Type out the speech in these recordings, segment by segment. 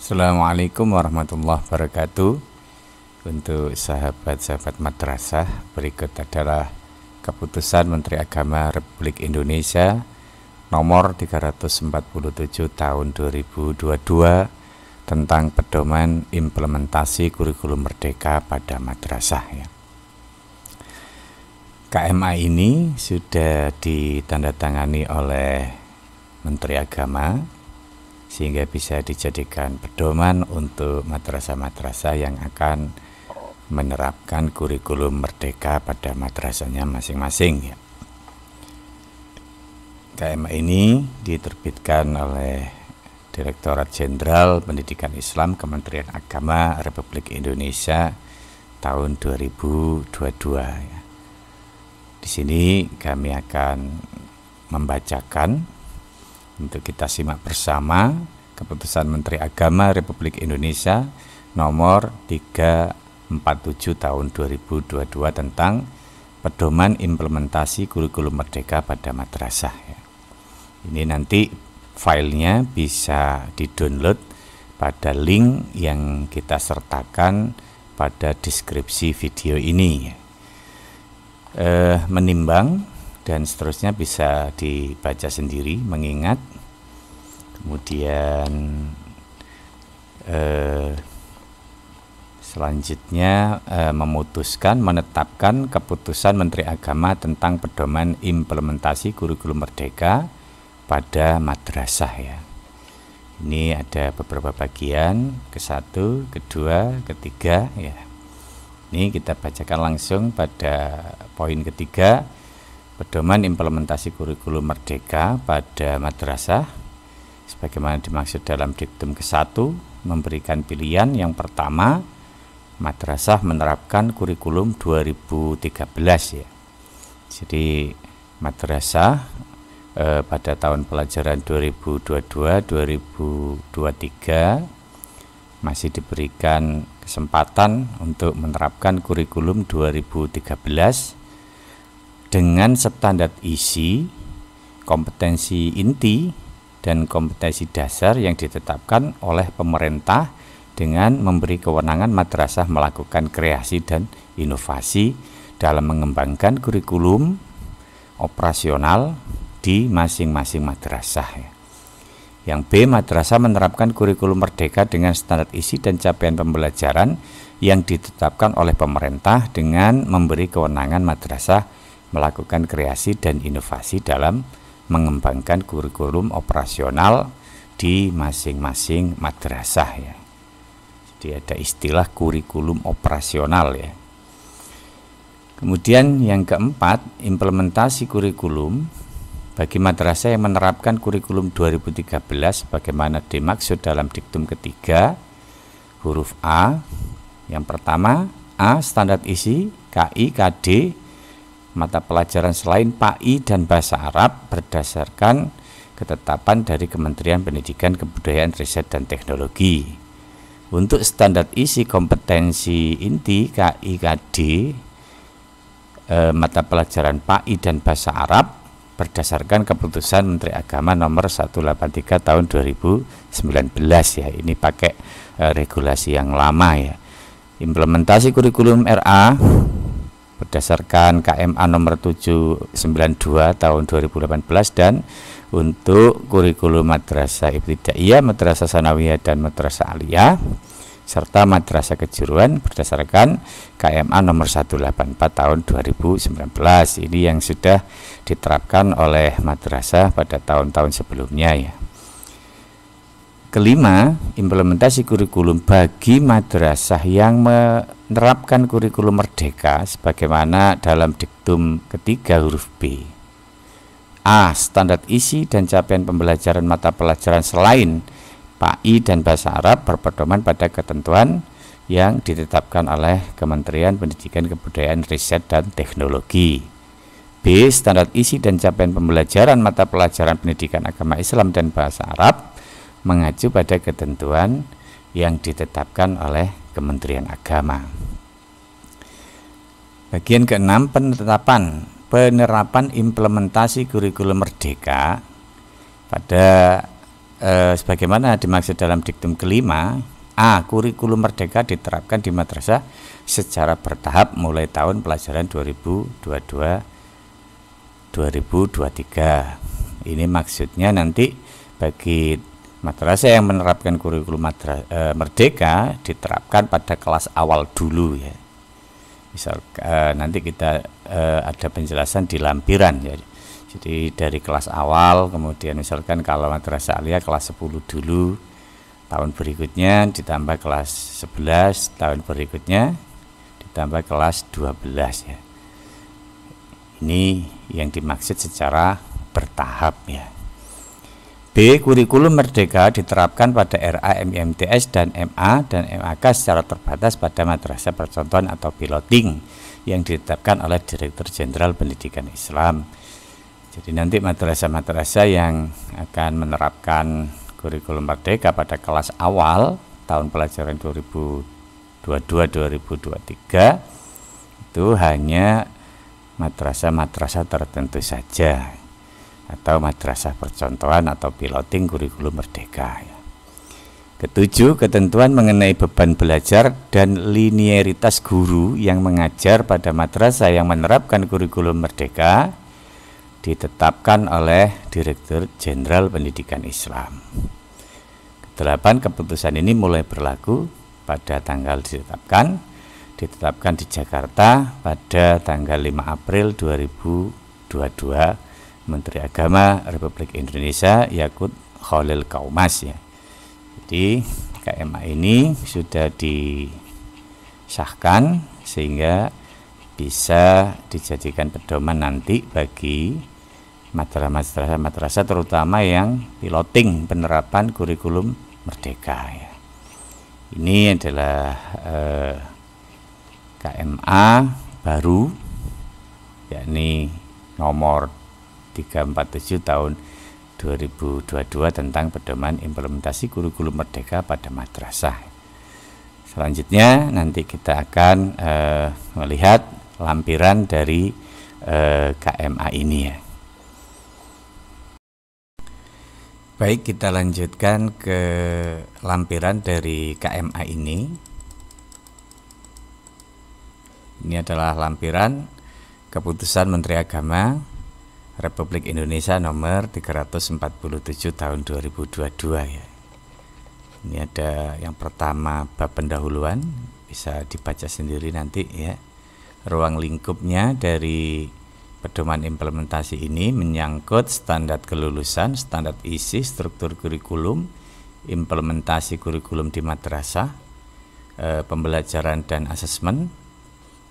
Assalamualaikum warahmatullahi wabarakatuh. Untuk sahabat-sahabat madrasah, berikut adalah keputusan Menteri Agama Republik Indonesia nomor 347 tahun 2022 tentang pedoman implementasi kurikulum merdeka pada madrasah ya. KMA ini sudah ditandatangani oleh Menteri Agama sehingga bisa dijadikan pedoman untuk madrasah-madrasah yang akan menerapkan kurikulum merdeka pada madrasahnya masing-masing ya. KMA ini diterbitkan oleh Direktorat Jenderal Pendidikan Islam Kementerian Agama Republik Indonesia tahun 2022 ya. Di sini kami akan membacakan untuk kita simak bersama keputusan Menteri Agama Republik Indonesia nomor 347 tahun 2022 tentang pedoman implementasi kurikulum merdeka pada madrasah ya. Ini nanti filenya bisa di-download pada link yang kita sertakan pada deskripsi video ini ya. Menimbang dan seterusnya bisa dibaca sendiri, mengingat kemudian selanjutnya memutuskan menetapkan keputusan Menteri Agama tentang pedoman implementasi kurikulum merdeka pada madrasah ya. Ini ada beberapa bagian, ke-1, ke-2, ke-3 ya. Ini kita bacakan langsung pada poin ketiga, pedoman implementasi kurikulum merdeka pada madrasah sebagaimana dimaksud dalam diktum ke-1 memberikan pilihan yang pertama, madrasah menerapkan kurikulum 2013 ya. Jadi madrasah pada tahun pelajaran 2022-2023 masih diberikan kesempatan untuk menerapkan kurikulum 2013 dengan standar isi, kompetensi inti, dan kompetensi dasar yang ditetapkan oleh pemerintah dengan memberi kewenangan madrasah melakukan kreasi dan inovasi dalam mengembangkan kurikulum operasional di masing-masing madrasah ya. Yang B, madrasah menerapkan kurikulum merdeka dengan standar isi dan capaian pembelajaran yang ditetapkan oleh pemerintah dengan memberi kewenangan madrasah melakukan kreasi dan inovasi dalam mengembangkan kurikulum operasional di masing-masing madrasah ya. Jadi ada istilah kurikulum operasional ya. Kemudian yang keempat, implementasi kurikulum bagi madrasah yang menerapkan kurikulum 2013 sebagaimana dimaksud dalam diktum ketiga huruf A. Yang pertama, A, standar isi, KI, KD mata pelajaran selain PAI dan Bahasa Arab berdasarkan ketetapan dari Kementerian Pendidikan, Kebudayaan, Riset, dan Teknologi. Untuk standar isi kompetensi inti KI, KD mata pelajaran PAI dan Bahasa Arab berdasarkan keputusan Menteri Agama nomor 183 tahun 2019 ya. Ini pakai regulasi yang lama ya. Implementasi kurikulum RA berdasarkan KMA nomor 792 tahun 2018 dan untuk kurikulum madrasah ibtidaiyah, madrasah sanawiyah dan madrasah aliyah serta madrasah kejuruan berdasarkan KMA nomor 184 tahun 2019. Ini yang sudah diterapkan oleh madrasah pada tahun-tahun sebelumnya ya. Kelima, implementasi kurikulum bagi madrasah yang menerapkan kurikulum merdeka sebagaimana dalam diktum ketiga huruf B. A, standar isi dan capaian pembelajaran mata pelajaran selain PAI dan Bahasa Arab berpedoman pada ketentuan yang ditetapkan oleh Kementerian Pendidikan, Kebudayaan, Riset, dan Teknologi. B, standar isi dan capaian pembelajaran mata pelajaran pendidikan agama Islam dan Bahasa Arab mengacu pada ketentuan yang ditetapkan oleh Kementerian Agama. Bagian ke-6, penerapan implementasi kurikulum merdeka pada sebagaimana dimaksud dalam diktum kelima, A. Kurikulum merdeka diterapkan di madrasah secara bertahap mulai tahun pelajaran 2022-2023. Ini maksudnya nanti bagi madrasah yang menerapkan kurikulum merdeka diterapkan pada kelas awal dulu ya. Misal nanti kita ada penjelasan di lampiran ya. Jadi dari kelas awal, kemudian misalkan kalau madrasah aliyah kelas 10 dulu, tahun berikutnya ditambah kelas 11, tahun berikutnya ditambah kelas 12 ya. Ini yang dimaksud secara bertahap ya. B. Kurikulum merdeka diterapkan pada RA, MIMTS, dan MA dan MAK secara terbatas pada madrasah percontohan atau piloting yang ditetapkan oleh Direktur Jenderal Pendidikan Islam. Jadi nanti madrasah-madrasah yang akan menerapkan kurikulum merdeka pada kelas awal tahun pelajaran 2022-2023 itu hanya madrasah-madrasah tertentu saja atau madrasah percontohan atau piloting kurikulum merdeka. Ketujuh, ketentuan mengenai beban belajar dan linearitas guru yang mengajar pada madrasah yang menerapkan kurikulum merdeka ditetapkan oleh Direktur Jenderal Pendidikan Islam. Kedelapan, keputusan ini mulai berlaku pada tanggal ditetapkan di Jakarta pada tanggal 5 April 2022. Menteri Agama Republik Indonesia Yakut Khalil Kaumas ya. Jadi KMA ini sudah disahkan sehingga bisa dijadikan pedoman nanti bagi madrasah-madrasah terutama yang piloting penerapan kurikulum merdeka ya. Ini adalah KMA baru yakni nomor 347 tahun 2022 tentang pedoman implementasi kurikulum merdeka pada madrasah. Selanjutnya nanti kita akan melihat lampiran dari KMA ini ya. Baik, kita lanjutkan ke lampiran dari KMA ini. Ini adalah lampiran Keputusan Menteri Agama Republik Indonesia nomor 347 tahun 2022 ya. Ini ada yang pertama bab pendahuluan, bisa dibaca sendiri nanti ya. Ruang lingkupnya dari pedoman implementasi ini menyangkut standar kelulusan, standar isi, struktur kurikulum, implementasi kurikulum di madrasah, pembelajaran dan asesmen,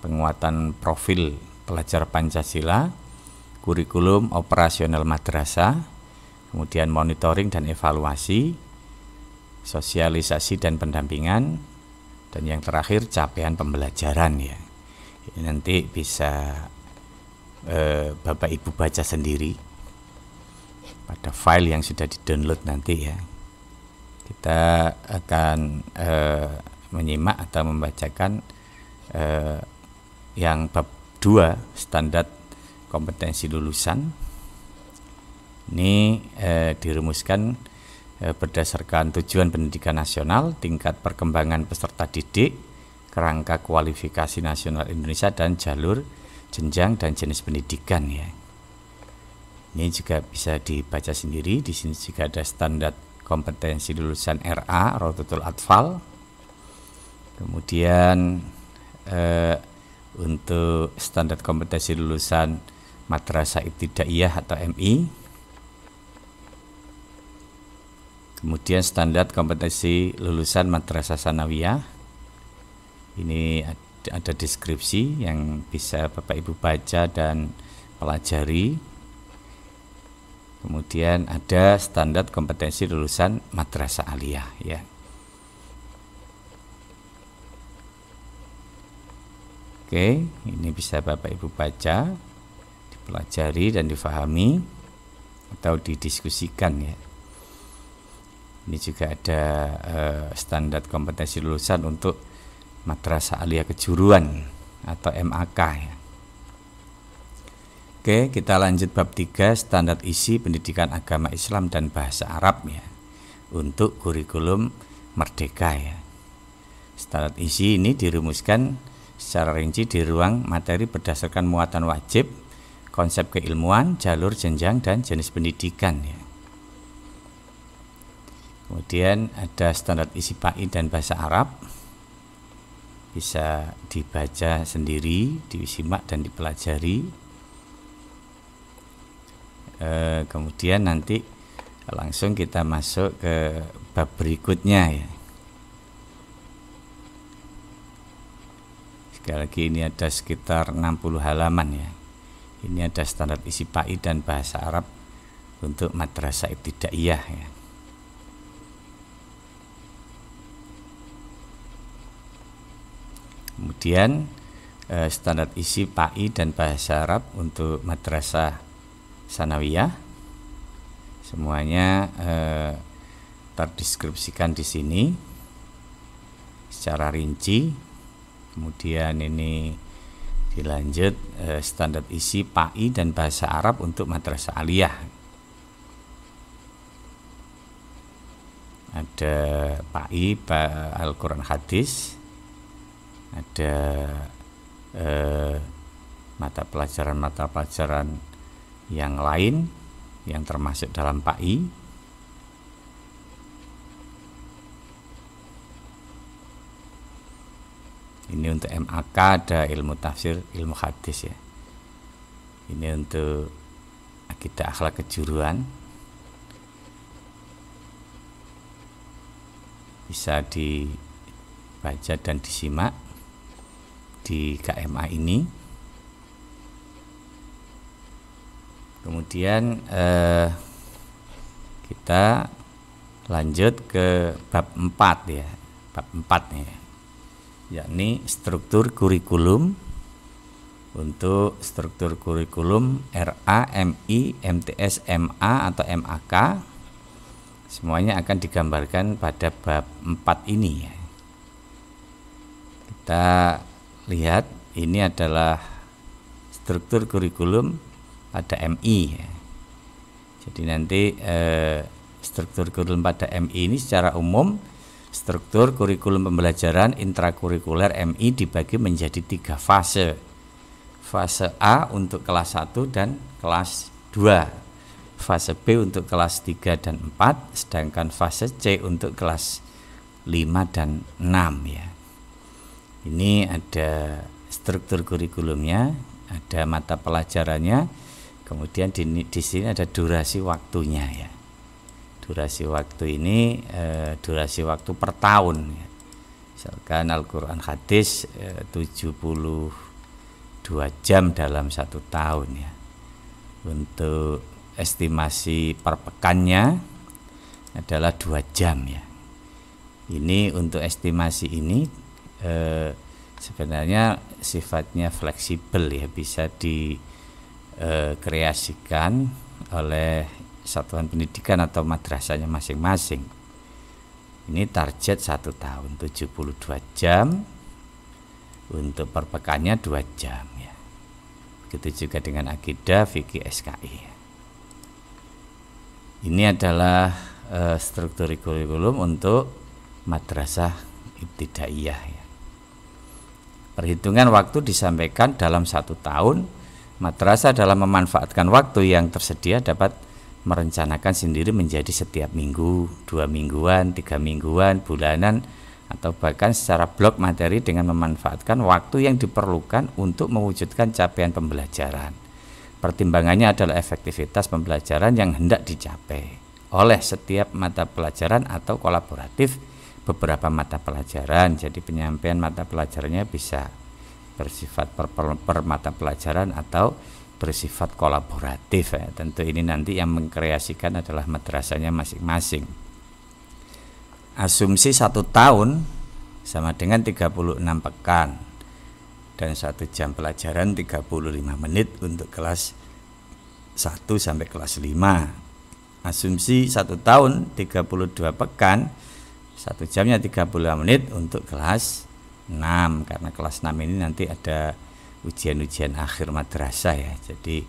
penguatan profil pelajar Pancasila, kurikulum operasional madrasah, kemudian monitoring dan evaluasi, sosialisasi dan pendampingan, dan yang terakhir capaian pembelajaran ya. Ini nanti bisa Bapak Ibu baca sendiri pada file yang sudah di-download nanti ya. Kita akan menyimak atau membacakan yang bab 2 standar kompetensi lulusan. Ini dirumuskan berdasarkan tujuan pendidikan nasional, tingkat perkembangan peserta didik, kerangka kualifikasi nasional Indonesia, dan jalur jenjang dan jenis pendidikan ya. Ini juga bisa dibaca sendiri. Di sini juga ada standar kompetensi lulusan RA Rototul Atfal. Kemudian untuk standar kompetensi lulusan Madrasah Ibtidaiyah atau MI. Kemudian standar kompetensi lulusan Madrasah Sanawiyah. Ini ada deskripsi yang bisa Bapak Ibu baca dan pelajari. Kemudian ada standar kompetensi lulusan Madrasah Aliyah ya. Oke, ini bisa Bapak Ibu baca, dipelajari dan difahami atau didiskusikan ya. Ini juga ada standar kompetensi lulusan untuk Madrasah Aliyah Kejuruan atau MAK ya. Oke, kita lanjut bab 3 standar isi pendidikan agama Islam dan bahasa Arab ya. untuk kurikulum merdeka ya. Standar isi ini dirumuskan secara rinci di ruang materi berdasarkan muatan wajib, konsep keilmuan, jalur jenjang dan jenis pendidikan ya. Kemudian ada standar isi PAI dan bahasa Arab, bisa dibaca sendiri, disimak dan dipelajari. Kemudian nanti langsung kita masuk ke bab berikutnya ya. Sekali lagi ini ada sekitar 60 halaman ya. Ini ada standar isi PAI dan bahasa Arab untuk madrasah ibtidaiyah ya. Kemudian standar isi PAI dan bahasa Arab untuk madrasah sanawiyah. Semuanya terdeskripsikan di sini secara rinci. Kemudian ini dilanjut standar isi PAI dan bahasa Arab untuk madrasah aliyah. Ada PAI Al-Quran Hadis, ada mata pelajaran yang lain yang termasuk dalam PAI. Ini untuk MAK ada ilmu tafsir, ilmu hadis ya. Ini untuk akidah akhlak kejuruan. Bisa dibaca dan disimak di KMA ini. Kemudian kita lanjut ke bab 4 ya. Bab 4 nih, yakni struktur kurikulum. Untuk struktur kurikulum RA, MI, MTS, MA atau MAK semuanya akan digambarkan pada bab 4 ini ya. Kita lihat ini adalah struktur kurikulum pada MI ya. Jadi nanti struktur kurikulum pada MI ini secara umum struktur kurikulum pembelajaran intrakurikuler MI dibagi menjadi 3 fase. Fase A untuk kelas 1 dan kelas 2. Fase B untuk kelas 3 dan 4, sedangkan fase C untuk kelas 5 dan 6 ya. Ini ada struktur kurikulumnya, ada mata pelajarannya, kemudian di sini ada durasi waktunya ya. Durasi waktu ini durasi waktu per tahun ya. Misalkan Al-Quran Hadis 72 jam dalam 1 tahun ya. Untuk estimasi per pekannya adalah 2 jam ya. Ini untuk estimasi ini sebenarnya sifatnya fleksibel ya, bisa dikreasikan oleh satuan pendidikan atau madrasahnya masing-masing. Ini target 1 tahun 72 jam, untuk per pekannya 2 jam ya. Begitu juga dengan akidah, fikih, SKI ya. Ini adalah struktur kurikulum untuk madrasah ibtidaiyah ya. Perhitungan waktu disampaikan dalam 1 tahun. Madrasah dalam memanfaatkan waktu yang tersedia dapat merencanakan sendiri menjadi setiap minggu, 2 mingguan, 3 mingguan, bulanan, atau bahkan secara blok materi dengan memanfaatkan waktu yang diperlukan untuk mewujudkan capaian pembelajaran. Pertimbangannya adalah efektivitas pembelajaran yang hendak dicapai oleh setiap mata pelajaran atau kolaboratif beberapa mata pelajaran. Jadi penyampaian mata pelajarannya bisa bersifat per mata pelajaran atau bersifat kolaboratif ya. Tentu ini nanti yang mengkreasikan adalah madrasahnya masing-masing. Asumsi 1 tahun sama dengan 36 pekan dan 1 jam pelajaran 35 menit untuk kelas 1 sampai kelas 5. Asumsi 1 tahun 32 pekan, 1 jamnya 35 menit untuk kelas 6, karena kelas 6 ini nanti ada ujian-ujian akhir madrasah ya. Jadi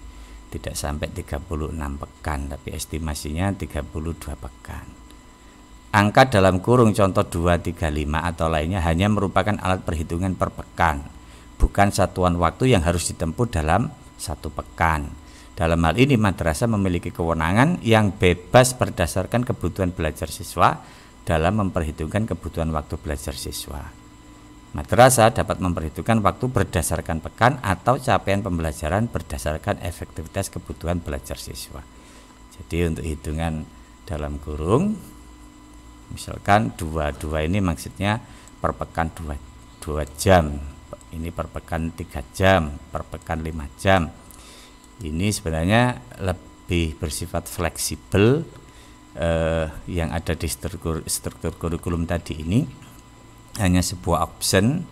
tidak sampai 36 pekan, tapi estimasinya 32 pekan. angka dalam kurung contoh 235 atau lainnya hanya merupakan alat perhitungan per pekan, bukan satuan waktu yang harus ditempuh dalam satu pekan. Dalam hal ini madrasah memiliki kewenangan yang bebas berdasarkan kebutuhan belajar siswa dalam memperhitungkan kebutuhan waktu belajar siswa. Madrasah dapat memperhitungkan waktu berdasarkan pekan atau capaian pembelajaran berdasarkan efektivitas kebutuhan belajar siswa. Jadi untuk hitungan dalam kurung, misalkan 22 ini maksudnya per pekan 2 jam, ini per pekan 3 jam, per pekan 5 jam. Ini sebenarnya lebih bersifat fleksibel. Yang ada di struktur kurikulum tadi ini hanya sebuah option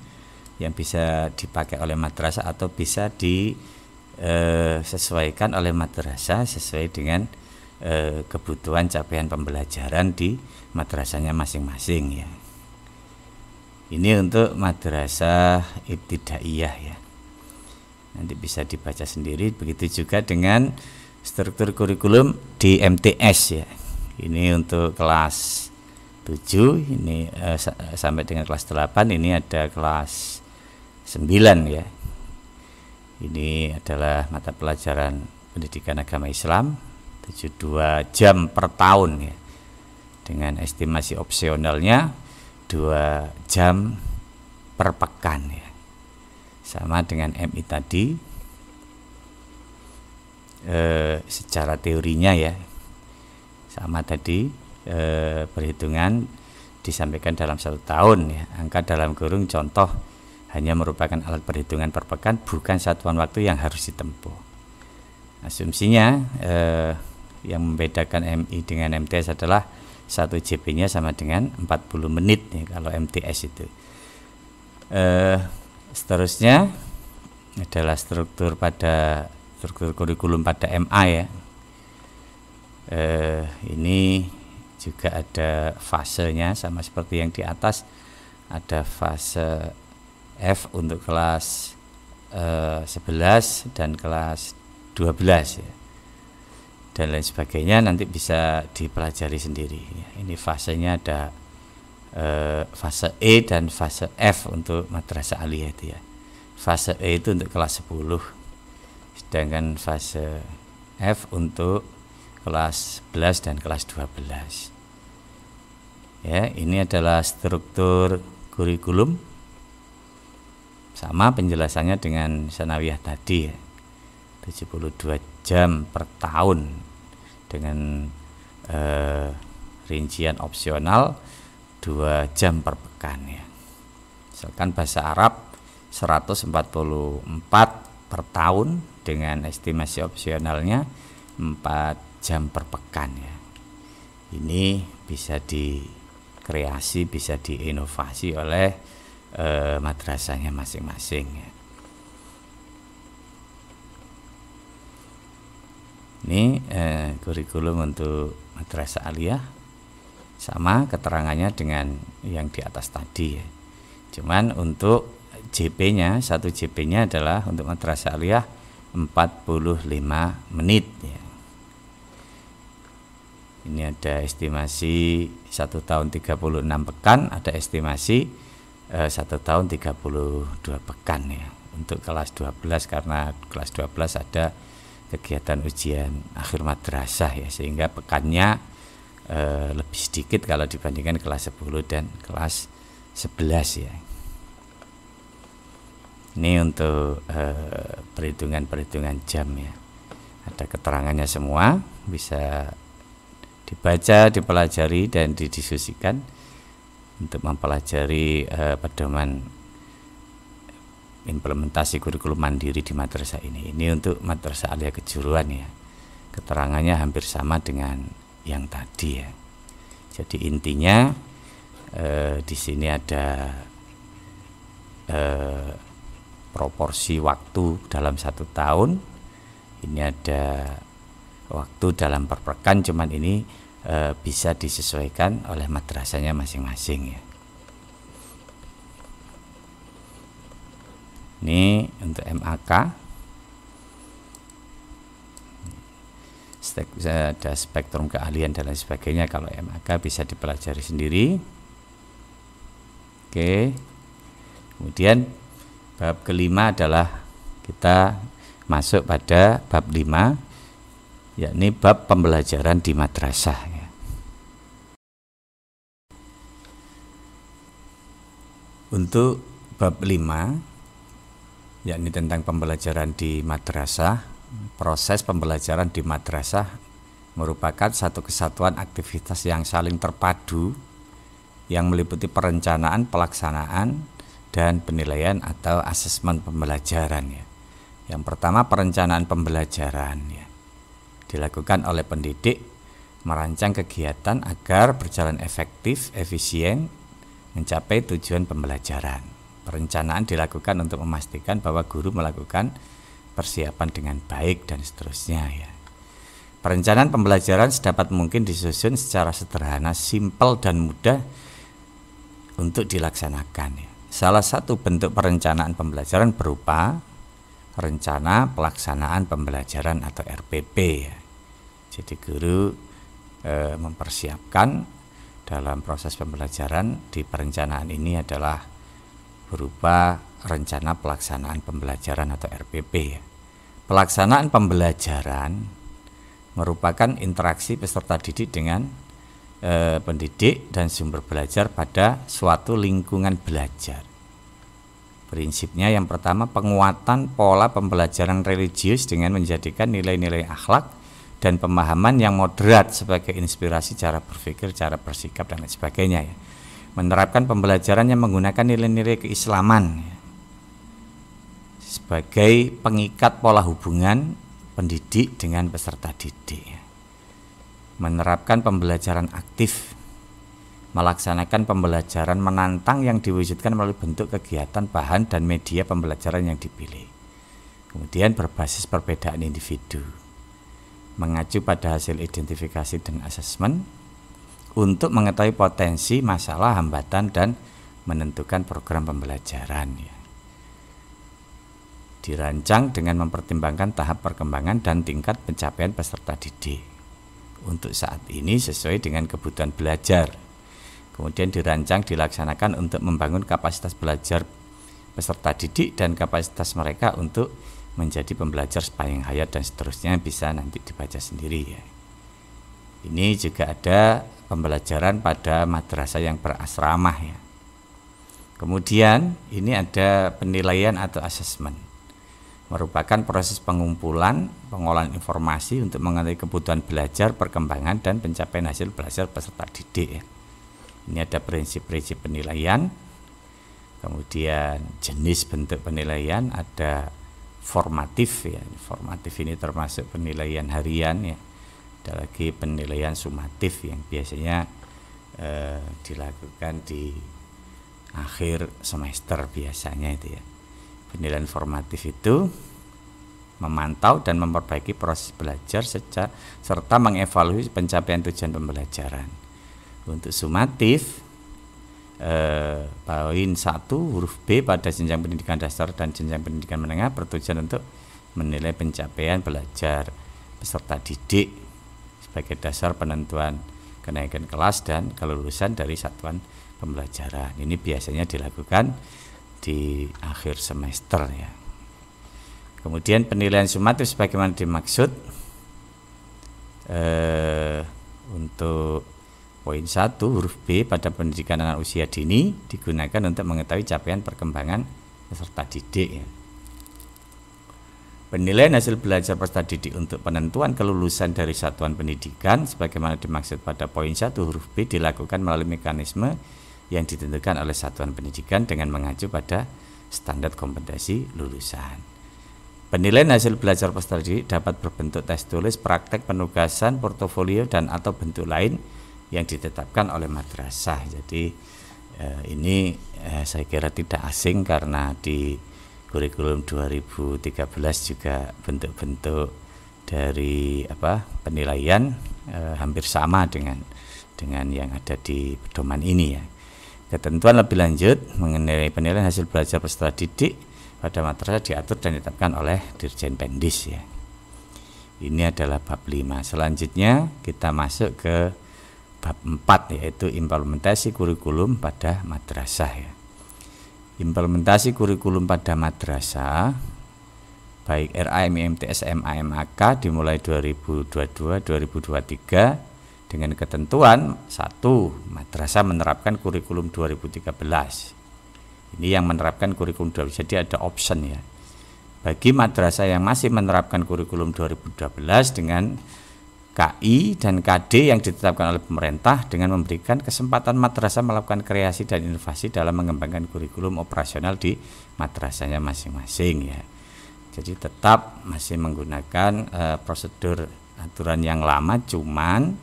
yang bisa dipakai oleh madrasah atau bisa disesuaikan oleh madrasah sesuai dengan kebutuhan capaian pembelajaran di madrasahnya masing-masing ya. Ini untuk madrasah ibtidaiyah ya. Nanti bisa dibaca sendiri. Begitu juga dengan struktur kurikulum di MTS ya. Ini untuk kelas 7 ini sampai dengan kelas 8, ini ada kelas 9 ya. Ini adalah mata pelajaran pendidikan agama Islam 72 jam per tahun ya. Dengan estimasi opsionalnya 2 jam per pekan ya. Sama dengan MI tadi, secara teorinya ya sama tadi, perhitungan disampaikan dalam 1 tahun ya. Angka dalam kurung contoh hanya merupakan alat perhitungan per pekan, bukan satuan waktu yang harus ditempuh. Asumsinya yang membedakan MI dengan MTS adalah 1 JP-nya sama dengan 40 menit ya, kalau MTS itu. Seterusnya adalah struktur kurikulum pada MA ya. Ini juga ada fasenya sama seperti yang di atas. Ada fase F untuk kelas 11 dan kelas 12 ya. Dan lain sebagainya nanti bisa dipelajari sendiri ya. Ini fasenya ada fase E dan fase F untuk madrasah aliyah itu ya. Fase E itu untuk kelas 10, sedangkan fase F untuk kelas 11 dan kelas 12 ya. Ini adalah struktur kurikulum, sama penjelasannya dengan sanawiyah tadi ya. 72 jam per tahun dengan rincian opsional 2 jam per pekan ya. Misalkan bahasa Arab 144 per tahun dengan estimasi opsionalnya 4 jam per pekan ya. Ini bisa dikreasi, bisa diinovasi oleh madrasahnya masing-masing ya. Ini kurikulum untuk madrasah aliyah, sama keterangannya dengan yang di atas tadi ya. Cuman untuk JP-nya, 1 JP-nya adalah untuk madrasah aliyah 45 menit ya. Ini ada estimasi 1 tahun 36 pekan, ada estimasi 1 tahun 32 pekan ya. Untuk kelas 12 karena kelas 12 ada kegiatan ujian akhir madrasah ya, sehingga pekannya lebih sedikit kalau dibandingkan kelas 10 dan kelas 11 ya. Ini untuk perhitungan jam ya. Ada keterangannya semua, bisa dibaca, dipelajari dan didiskusikan untuk mempelajari pedoman implementasi kurikulum mandiri di madrasah ini. Ini untuk madrasah aliyah kejuruan ya. Keterangannya hampir sama dengan yang tadi ya. Jadi intinya di sini ada proporsi waktu dalam 1 tahun. Ini ada waktu dalam per pekan, cuman ini bisa disesuaikan oleh madrasahnya masing-masing ya. Ini untuk MAK ada spektrum keahlian dan lain sebagainya. Kalau MAK bisa dipelajari sendiri. Oke. Kemudian bab kelima adalah kita masuk pada bab 5, yakni bab pembelajaran di madrasah ya. Untuk bab 5, yakni tentang pembelajaran di madrasah, proses pembelajaran di madrasah merupakan satu kesatuan aktivitas yang saling terpadu yang meliputi perencanaan, pelaksanaan, dan penilaian atau asesmen pembelajaran ya. Yang pertama, perencanaan pembelajaran ya. Dilakukan oleh pendidik merancang kegiatan agar berjalan efektif, efisien, mencapai tujuan pembelajaran. Perencanaan dilakukan untuk memastikan bahwa guru melakukan persiapan dengan baik dan seterusnya ya. Perencanaan pembelajaran sedapat mungkin disusun secara sederhana, simpel dan mudah untuk dilaksanakan ya. Salah satu bentuk perencanaan pembelajaran berupa rencana pelaksanaan pembelajaran atau RPP ya. Jadi guru mempersiapkan dalam proses pembelajaran di perencanaan ini adalah berupa rencana pelaksanaan pembelajaran atau RPP ya. Pelaksanaan pembelajaran merupakan interaksi peserta didik dengan pendidik dan sumber belajar pada suatu lingkungan belajar. Prinsipnya yang pertama, penguatan pola pembelajaran religius dengan menjadikan nilai-nilai akhlak dan pemahaman yang moderat sebagai inspirasi cara berpikir, cara bersikap dan lain sebagainya ya. Menerapkan pembelajaran yang menggunakan nilai-nilai keislaman ya, sebagai pengikat pola hubungan pendidik dengan peserta didik ya. Menerapkan pembelajaran aktif, melaksanakan pembelajaran menantang yang diwujudkan melalui bentuk kegiatan, bahan, dan media pembelajaran yang dipilih. Kemudian berbasis perbedaan individu, mengacu pada hasil identifikasi dan asesmen untuk mengetahui potensi, masalah, hambatan, dan menentukan program pembelajaran ya. Dirancang dengan mempertimbangkan tahap perkembangan dan tingkat pencapaian peserta didik untuk saat ini sesuai dengan kebutuhan belajar. Kemudian dirancang dilaksanakan untuk membangun kapasitas belajar peserta didik dan kapasitas mereka untuk menjadi pembelajar sepanjang hayat dan seterusnya, bisa nanti dibaca sendiri ya. Ini juga ada pembelajaran pada madrasah yang berasramah ya. Kemudian ini ada penilaian atau asesmen, merupakan proses pengumpulan, pengolahan informasi untuk mengetahui kebutuhan belajar, perkembangan, dan pencapaian hasil belajar peserta didik ya. Ini ada prinsip-prinsip penilaian, kemudian jenis bentuk penilaian, ada formatif ya. Formatif ini termasuk penilaian harian ya. Ada lagi penilaian sumatif yang biasanya dilakukan di akhir semester biasanya itu ya. Penilaian formatif itu memantau dan memperbaiki proses belajar serta mengevaluasi pencapaian tujuan pembelajaran. Untuk sumatif, poin 1 huruf B pada jenjang pendidikan dasar dan jenjang pendidikan menengah bertujuan untuk menilai pencapaian belajar peserta didik sebagai dasar penentuan kenaikan kelas dan kelulusan dari satuan pembelajaran. Ini biasanya dilakukan di akhir semester ya. Kemudian penilaian sumatif sebagaimana dimaksud untuk poin 1 huruf B pada pendidikan anak usia dini digunakan untuk mengetahui capaian perkembangan peserta didik ya. Penilaian hasil belajar peserta didik untuk penentuan kelulusan dari satuan pendidikan sebagaimana dimaksud pada poin 1 huruf B dilakukan melalui mekanisme yang ditentukan oleh satuan pendidikan dengan mengacu pada standar kompetensi lulusan. Penilaian hasil belajar peserta didik dapat berbentuk tes tulis, praktek, penugasan, portofolio, dan atau bentuk lain yang ditetapkan oleh madrasah. Jadi ini saya kira tidak asing karena di kurikulum 2013 juga bentuk-bentuk dari penilaian hampir sama dengan yang ada di pedoman ini ya. Ketentuan lebih lanjut mengenai penilaian hasil belajar peserta didik pada madrasah diatur dan ditetapkan oleh Dirjen Pendis ya. Ini adalah bab 5. Selanjutnya kita masuk ke bab 4, yaitu implementasi kurikulum pada madrasah ya. Implementasi kurikulum pada madrasah baik RA, MI, MTS, MA, MAK dimulai 2022-2023 dengan ketentuan 1. Madrasah menerapkan kurikulum 2013. Ini yang menerapkan kurikulum 2013, jadi ada option ya. Bagi madrasah yang masih menerapkan kurikulum 2012 dengan KI dan KD yang ditetapkan oleh pemerintah dengan memberikan kesempatan madrasah melakukan kreasi dan inovasi dalam mengembangkan kurikulum operasional di madrasahnya masing-masing ya. Jadi tetap masih menggunakan prosedur aturan yang lama, cuman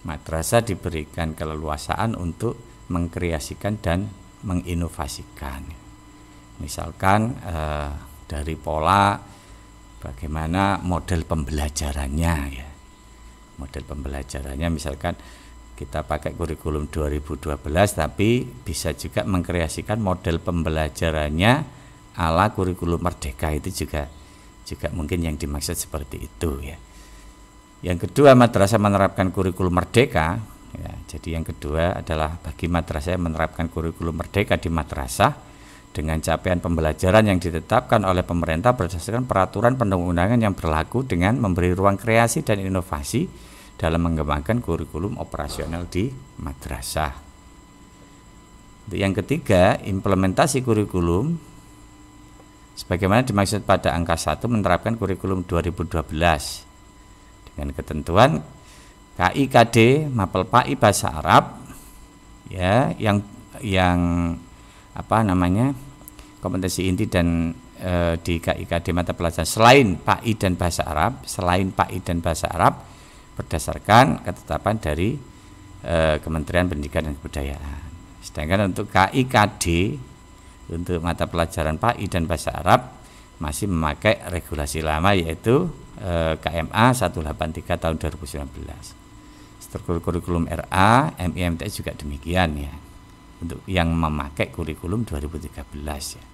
madrasah diberikan keleluasaan untuk mengkreasikan dan menginovasikan. Misalkan dari pola bagaimana model pembelajarannya ya. Model pembelajarannya misalkan kita pakai kurikulum 2012 tapi bisa juga mengkreasikan model pembelajarannya ala kurikulum Merdeka, itu juga mungkin yang dimaksud seperti itu ya. Yang kedua, madrasah menerapkan kurikulum Merdeka ya. Jadi yang kedua adalah bagi madrasah yang menerapkan kurikulum Merdeka di madrasah dengan capaian pembelajaran yang ditetapkan oleh pemerintah berdasarkan peraturan perundang-undangan yang berlaku dengan memberi ruang kreasi dan inovasi dalam mengembangkan kurikulum operasional di madrasah. Yang ketiga, implementasi kurikulum sebagaimana dimaksud pada angka 1 menerapkan kurikulum 2012 dengan ketentuan KI, KD, Mapel PAI bahasa Arab ya, yang kompetensi inti dan di KIKD mata pelajaran selain PAI dan bahasa Arab berdasarkan ketetapan dari Kementerian Pendidikan dan Kebudayaan. Sedangkan untuk KIKD untuk mata pelajaran PAI dan bahasa Arab masih memakai regulasi lama, yaitu KMA 183 tahun 2019. Struktur kurikulum RA, MI, MTS juga demikian ya. Untuk yang memakai kurikulum 2013 ya.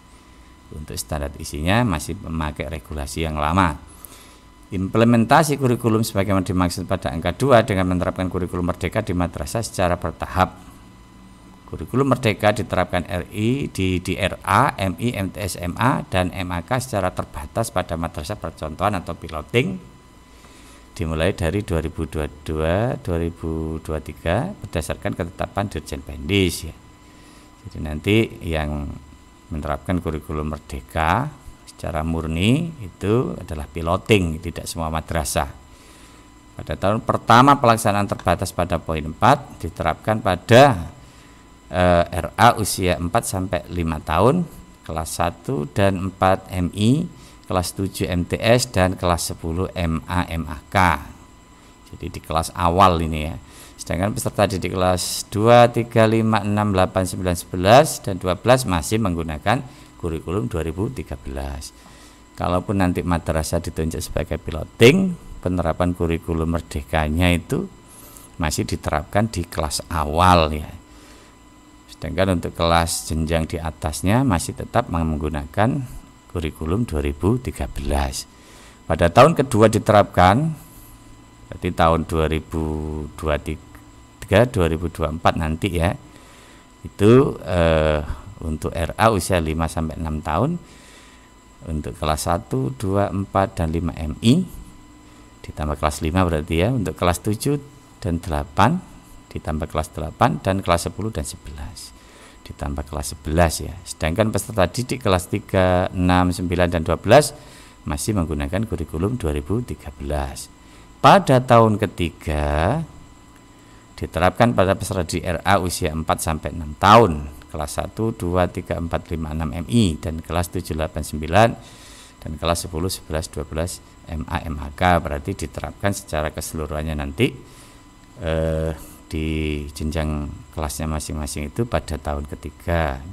Untuk standar isinya masih memakai regulasi yang lama. Implementasi kurikulum sebagaimana dimaksud pada angka 2 dengan menerapkan kurikulum Merdeka di madrasah secara bertahap. Kurikulum Merdeka diterapkan RI di RA, MI, MTS, MA dan MAK secara terbatas pada madrasah percontohan atau piloting dimulai dari 2022-2023 berdasarkan ketetapan Dirjen Pendis ya. Jadi nanti yang menerapkan kurikulum Merdeka secara murni itu adalah piloting, tidak semua madrasah. Pada tahun pertama pelaksanaan terbatas pada poin 4 diterapkan pada RA usia 4 sampai 5 tahun, kelas 1 dan 4 MI, kelas 7 MTS dan kelas 10 MA MAK. Jadi di kelas awal ini ya. Sedangkan peserta didik kelas 2, 3, 5, 6, 8, 9, 11 dan 12 masih menggunakan kurikulum 2013. Kalaupun nanti madrasah ditunjuk sebagai piloting, penerapan kurikulum Merdekanya itu masih diterapkan di kelas awal ya. Sedangkan untuk kelas jenjang di atasnya masih tetap menggunakan kurikulum 2013. Pada tahun kedua diterapkan, berarti tahun 2024 nanti ya, itu untuk RA usia 5 sampai 6 tahun, untuk kelas 1, 2, 4 dan 5 MI ditambah kelas 5 berarti ya, untuk kelas 7 dan 8 ditambah kelas 8 dan kelas 10 dan 11 ditambah kelas 11 ya. Sedangkan peserta didik kelas 3, 6, 9 dan 12 masih menggunakan kurikulum 2013. Pada tahun ketiga diterapkan pada peserta di RA usia 4 sampai 6 tahun, kelas 1, 2, 3, 4, 5, 6 MI dan kelas 7, 8, 9 dan kelas 10, 11, 12 MA MHK, berarti diterapkan secara keseluruhannya nanti di jenjang kelasnya masing-masing itu pada tahun ketiga.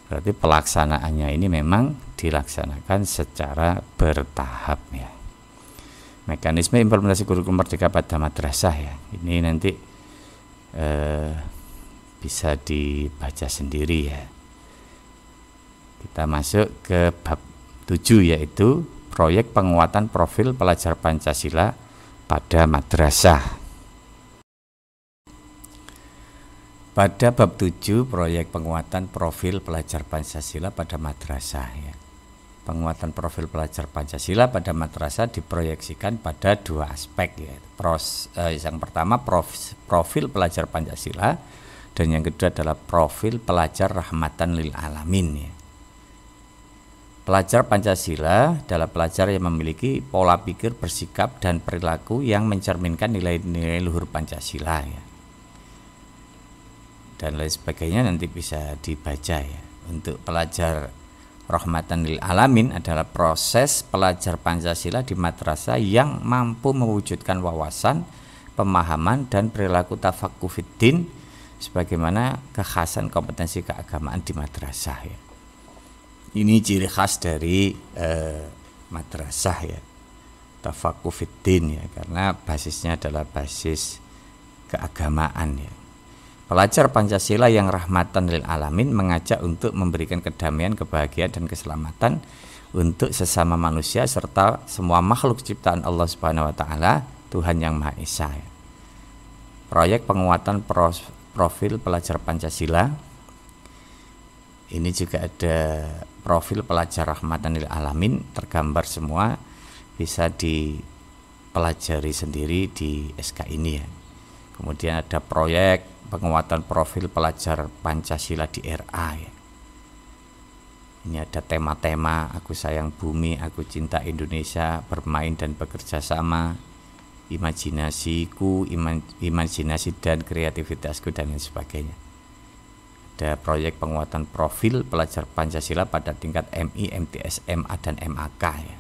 Berarti pelaksanaannya ini memang dilaksanakan secara bertahap ya. Mekanisme implementasi kurikulum Merdeka pada madrasah ya, ini nanti bisa dibaca sendiri ya. Kita masuk ke bab 7 yaitu proyek penguatan profil pelajar Pancasila pada madrasah. Pada bab 7 proyek penguatan profil pelajar Pancasila pada madrasah ya. Penguatan profil pelajar Pancasila pada madrasah diproyeksikan pada dua aspek ya. Yang pertama profil pelajar Pancasila dan yang kedua adalah profil pelajar rahmatan lil alamin ya. Pelajar Pancasila adalah pelajar yang memiliki pola pikir, bersikap dan perilaku yang mencerminkan nilai-nilai luhur Pancasila ya. Dan lain sebagainya nanti bisa dibaca ya. Untuk pelajar rahmatan lil alamin adalah proses pelajar Pancasila di madrasah yang mampu mewujudkan wawasan, pemahaman dan perilaku tafaqquh fiddin sebagaimana kekhasan kompetensi keagamaan di madrasah ya. Ini ciri khas dari madrasah ya, tafaqquh fiddin ya, karena basisnya adalah basis keagamaan ya. Pelajar Pancasila yang rahmatan lil alamin mengajak untuk memberikan kedamaian, kebahagiaan dan keselamatan untuk sesama manusia serta semua makhluk ciptaan Allah Subhanahu wa taala, Tuhan yang Maha Esa. Proyek penguatan profil pelajar Pancasila ini juga ada profil pelajar rahmatan lil alamin tergambar semua, bisa dipelajari sendiri di SK ini ya. Kemudian ada proyek penguatan profil pelajar Pancasila di RA ya. Ini ada tema-tema aku sayang bumi, aku cinta Indonesia, bermain dan bekerja sama, imajinasiku, imajinasi dan kreativitasku dan lain sebagainya. Ada proyek penguatan profil pelajar Pancasila pada tingkat MI, MTS, MA dan MAK ya.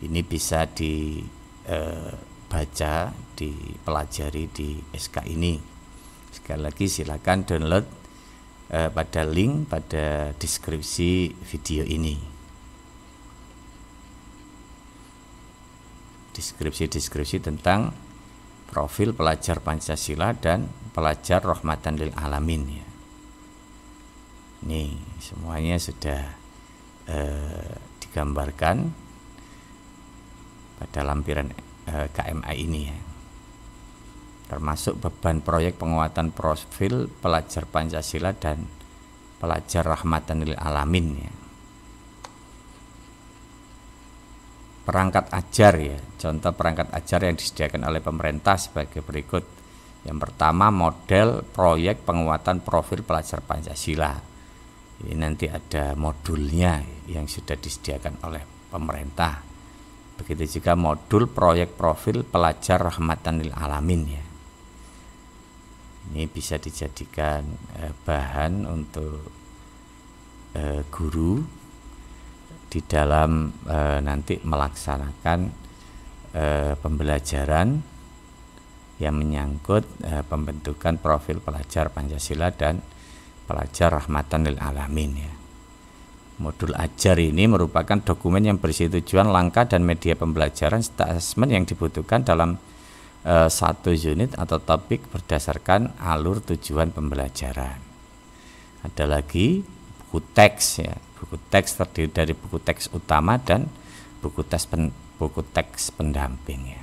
Ini bisa dibaca, dipelajari di SK ini. Sekali lagi silakan download pada link pada deskripsi video ini. Deskripsi tentang profil pelajar Pancasila dan pelajar rahmatan lil alamin ya. Nih semuanya sudah digambarkan pada lampiran KMA ini ya. Termasuk beban proyek penguatan profil pelajar Pancasila dan pelajar rahmatan lil alamin ya. Perangkat ajar ya, contoh perangkat ajar yang disediakan oleh pemerintah sebagai berikut. Yang pertama, model proyek penguatan profil pelajar Pancasila. Ini nanti ada modulnya yang sudah disediakan oleh pemerintah. Begitu juga modul proyek profil pelajar rahmatan lil alamin ya. Ini bisa dijadikan bahan untuk guru di dalam nanti melaksanakan pembelajaran yang menyangkut pembentukan profil pelajar Pancasila dan pelajar rahmatan lil alamin ya. Modul ajar ini merupakan dokumen yang berisi tujuan, langkah dan media pembelajaran serta asesmen yang dibutuhkan dalam satu unit atau topik berdasarkan alur tujuan pembelajaran. Ada lagi buku teks ya. Buku teks terdiri dari buku teks utama dan buku teks pendamping ya.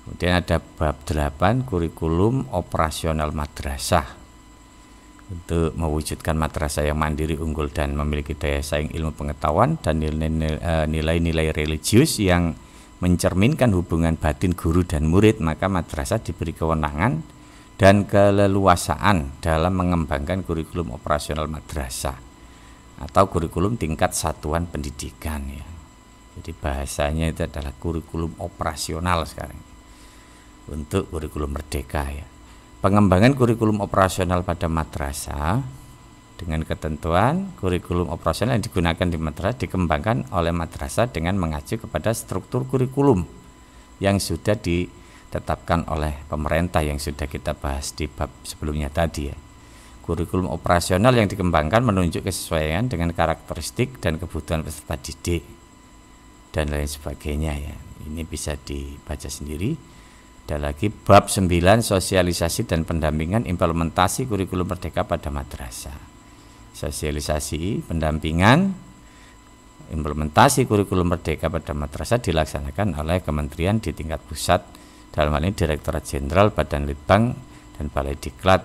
Kemudian ada bab 8 kurikulum operasional madrasah. Untuk mewujudkan madrasah yang mandiri, unggul dan memiliki daya saing ilmu pengetahuan dan nilai-nilai religius yang mencerminkan hubungan batin guru dan murid, maka madrasah diberi kewenangan dan keleluasaan dalam mengembangkan kurikulum operasional madrasah atau kurikulum tingkat satuan pendidikan ya. Jadi bahasanya itu adalah kurikulum operasional sekarang untuk kurikulum merdeka ya. Pengembangan kurikulum operasional pada madrasah dengan ketentuan kurikulum operasional yang digunakan di madrasah dikembangkan oleh madrasah dengan mengacu kepada struktur kurikulum yang sudah ditetapkan oleh pemerintah yang sudah kita bahas di bab sebelumnya tadi ya. Kurikulum operasional yang dikembangkan menunjuk kesesuaian dengan karakteristik dan kebutuhan peserta didik dan lain sebagainya ya. Ini bisa dibaca sendiri. Ada lagi bab 9 sosialisasi dan pendampingan implementasi kurikulum merdeka pada madrasah. Sosialisasi, pendampingan, implementasi kurikulum merdeka pada madrasah dilaksanakan oleh kementerian di tingkat pusat, dalam hal ini Direktorat Jenderal Badan Litbang dan Balai Diklat,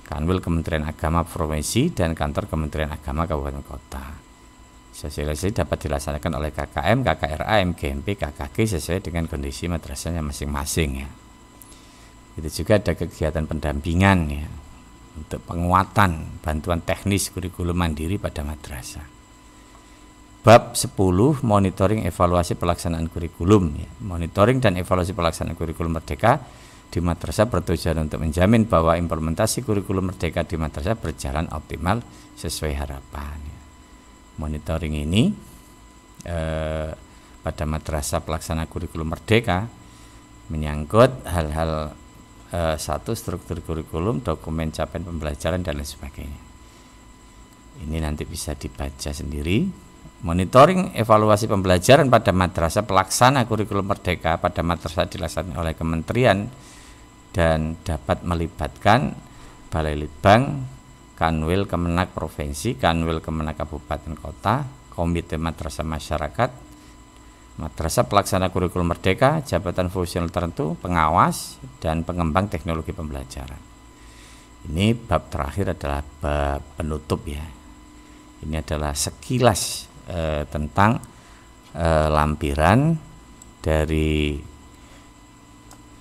Kanwil Kementerian Agama Provinsi, dan Kantor Kementerian Agama Kabupaten Kota. Sosialisasi dapat dilaksanakan oleh KKM, KKRA, MGMP, KKG sesuai dengan kondisi madrasahnya masing-masing ya. Itu juga ada kegiatan pendampingan ya, untuk penguatan bantuan teknis kurikulum mandiri pada madrasah. Bab 10, monitoring evaluasi pelaksanaan kurikulum ya. Monitoring dan evaluasi pelaksanaan kurikulum merdeka di madrasah bertujuan untuk menjamin bahwa implementasi kurikulum merdeka di madrasah berjalan optimal sesuai harapan ya. Monitoring ini pada madrasah pelaksana kurikulum merdeka menyangkut hal-hal satu, struktur kurikulum, dokumen capaian pembelajaran dan lain sebagainya. Ini nanti bisa dibaca sendiri. Monitoring evaluasi pembelajaran pada madrasah pelaksana kurikulum merdeka pada madrasah dilaksanakan oleh kementerian dan dapat melibatkan Balai Litbang, Kanwil Kemenak Provinsi, Kanwil Kemenak Kabupaten Kota, Komite Madrasah Masyarakat, madrasah pelaksana kurikulum merdeka, jabatan fungsional tertentu, pengawas, dan pengembang teknologi pembelajaran. Ini bab terakhir adalah bab penutup ya. Ini adalah sekilas tentang lampiran dari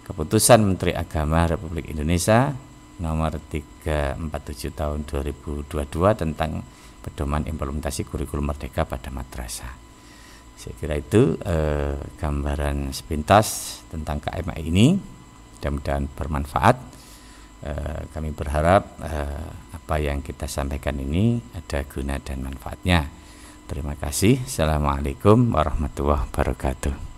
Keputusan Menteri Agama Republik Indonesia nomor 347 tahun 2022 tentang pedoman implementasi kurikulum merdeka pada madrasah. Saya kira itu gambaran sepintas tentang KMA ini, mudah-mudahan bermanfaat. Kami berharap apa yang kita sampaikan ini ada guna dan manfaatnya. Terima kasih. Assalamualaikum warahmatullahi wabarakatuh.